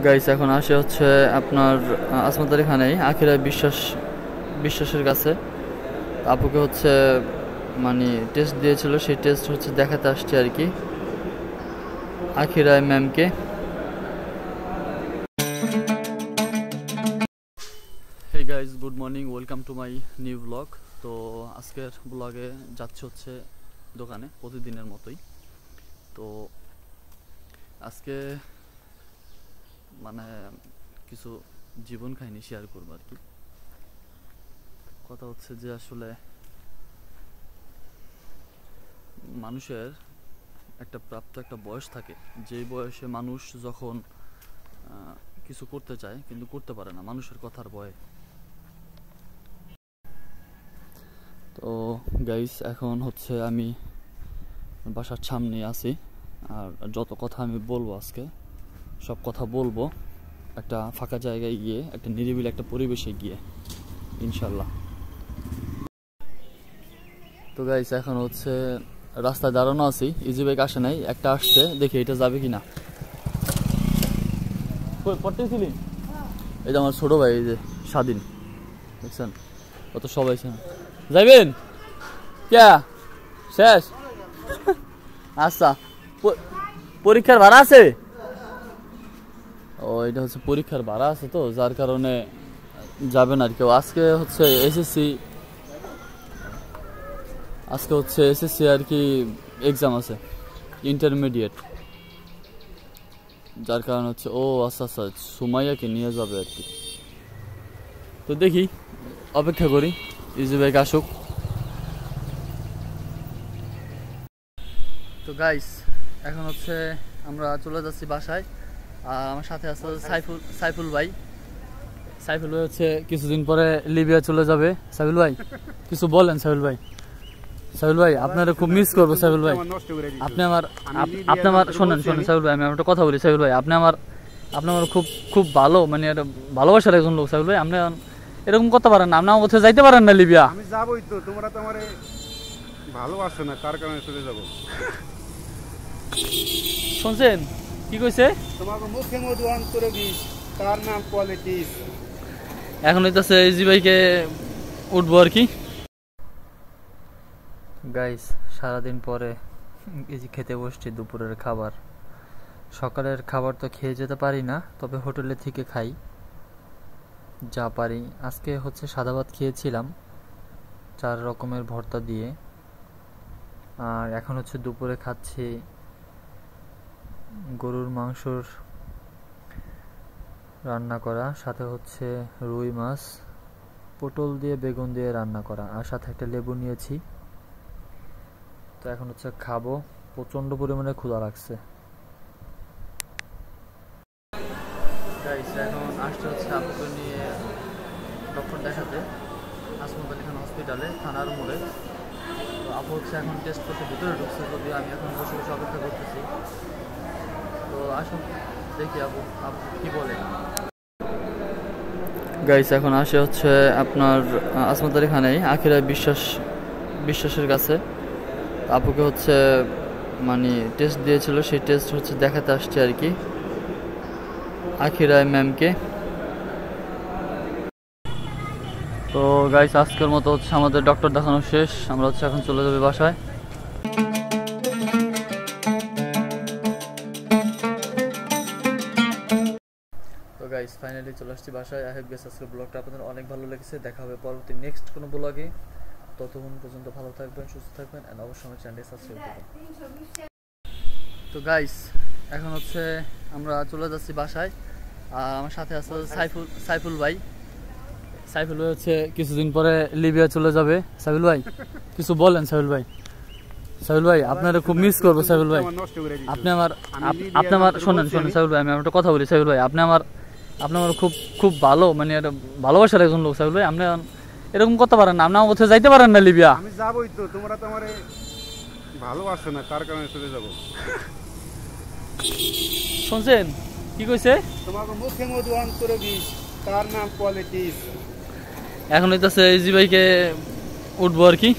Guys এখন আসে হচ্ছে আপনার আসমত আলী খানেই আখিরা বিশ্বাসের কাছে আপুকে হচ্ছে মানে টেস্ট দিয়েছিল, সেই টেস্ট হচ্ছে দেখাতে আসছে আর কি আখিরা ম্যামকে। Hey guys, good morning, welcome to my new blog. তো আজকের ব্লগে যাচ্ছে হচ্ছে দোকানে প্রতিদিনের মতোই। তো আজকে মানে কিছু জীবন কাহিনী শেয়ার করবো আর কি। কথা হচ্ছে যে আসলে মানুষের একটা প্রাপ্ত একটা বয়স থাকে, যেই বয়সে মানুষ যখন কিছু করতে চায় কিন্তু করতে পারে না মানুষের কথার ভয়ে। তো গাইস এখন হচ্ছে আমি বাসার সামনে আছি, আর যত কথা আমি বলবো আজকে সব কথা বলবো একটা ফাঁকা জায়গায় গিয়ে, একটা নিরিবিলি একটা পরিবেশে গিয়ে ইনশাল্লাহ। তো গাইস এখন হচ্ছে রাস্তায় দাঁড়ানো আছি, ইজি বাইক আসে নাই, একটা আসছে, দেখি এটা যাবে কিনা। পড়তেছিলি এই যে আমার ছোট ভাই, এই যে স্বাধীন, দেখছেন কত সবাই যাইবেন কে শেষ। আচ্ছা, পরীক্ষার ভাড়া আছে? ও এটা হচ্ছে পরীক্ষার ভাড়া আছে, তো যার কারণে যাবেন আর কেউ। আজকে হচ্ছে এসএসসি আর কি এক্সাম আছে, ইন্টারমিডিয়েট, যার কারণে হচ্ছে ও আচ্ছা আচ্ছা সুমাইয়াকে নিয়ে যাবে আর কি। তো দেখি, অপেক্ষা করি ইজি বাইক আসুক। তো গাইস এখন হচ্ছে আমরা চলে যাচ্ছি বাসায়, আর আমার সাথে আছে সাইফুল ভাই হচ্ছে কিছুদিন পরে লিবিয়া চলে যাবে। সাইফুল ভাই কিছু বলেন। সাইফুল ভাই আপনারা খুব মিস করবো। সাইফুল ভাই আপনি আমার শোনেন সাইফুল ভাই, আমি একটা কথা বলি। সাইফুল ভাই আপনি আমার খুব ভালো, মানে একটা ভালোবাসার একজন লোক। সাইফুল ভাই আপনি এরকম করতে পারেন না, আপনি আমার কোথাও যাইতে পারেন না লিবিয়া। আমি যাবই তো, তোমরা তো আমারে ভালোবাসো না, তার কারণে চলে যাব। শুনছেন কি কইছে? তোমাকে মুখে মধু অন্তরে বিষ, তার নাম পলিটিক্স। এখন হইতাছে ইজি বাইকে উঠবো আর কি। গাইস সারাদিন পরে এই যে খেতে বসছি দুপুরের খাবার। সকালের খাবার তো খেয়ে যেতে পারি না, তবে হোটেলে থেকে খাই যা পারি। আজকে হচ্ছে সাদা ভাত খেয়েছিলাম 4 রকমের ভর্তা দিয়ে, আর এখন হচ্ছে দুপুরে খাচ্ছি গরুর মাংসর রান্না করা, সাথে হচ্ছে রুই মাছ পটল দিয়ে বেগুন দিয়ে রান্না করা, আর সাথে একটা লেবু নিয়েছি। তো এখন হচ্ছে খাবো, প্রচন্ড পরিমাণে ক্ষুধা লাগছে। এখন আসতে হচ্ছে আপুকে নিয়ে ডক্টর দেখাতে আসমত আলী খান হসপিটালে, থানার মোড়ে। তো আপু হচ্ছে এখন টেস্ট করতে ভিতরে ঢুকছে, যদিও আমি এখন বসে বসে অপেক্ষা করতেছি। তো আসুন দেখি আপু কি বলে। গাইস এখন আসে হচ্ছে আপনার আসমত আলী খানেই আখিরা বিশ্বাসের কাছে আপুকে হচ্ছে মানে টেস্ট দিয়েছিল, সেই টেস্ট হচ্ছে দেখাতে আসছে আর কি আখিরা ম্যামকে। তো গাইস আজকের মতো হচ্ছে আমাদের ডক্টর দেখানো শেষ, আমরা হচ্ছে এখন চলে যাবে বাসায়। তো গাইস ফাইনালি চলে আসছি বাসায়। আই হোপ গাইস আজকের ব্লগটা আপনাদের অনেক ভালো লেগেছে। দেখা হবে পরবর্তী নেক্সট কোনো ব্লগে। ততক্ষণ পর্যন্ত ভালো থাকবেন, সুস্থ থাকবেন, এন্ড অবশ্যই আমার চ্যানেলটি সাবস্ক্রাইব করবেন। তো গাইস এখন হচ্ছে আমরা চলে যাচ্ছি বাসায়, আর আমার সাথে আছে সাইফুল ভাই হচ্ছে কিছুদিন পরে লিবিয়া চলে যাবে। সাইফুল ভাই কিছু বলেন। সাইফুল ভাই আপনারা খুব মিস করবো। সাইফুল ভাই আপনি আমার শোনেন সাইফুল ভাই, আমি একটা কথা বলি। সাইফুল ভাই আপনি আমার খুব ভালো, মানে একটা ভালোবাসার একজন লোক। সাইফুল ভাই আপনি এরকম করতে পারেন না, আপনি আমার কোথাও যাইতে পারেন না লিবিয়া। আমি যাবই তো, তোমরা তো আমারে ভালোবাসো না, তার কারণে চলে যাব। শুনছেন কি কইছে? তোমাকে মুখে মধু অন্তরে বিষ, তার নাম পলিটিক্স। এখন হইতাছে ইজি বাইকে উঠবো আর কি।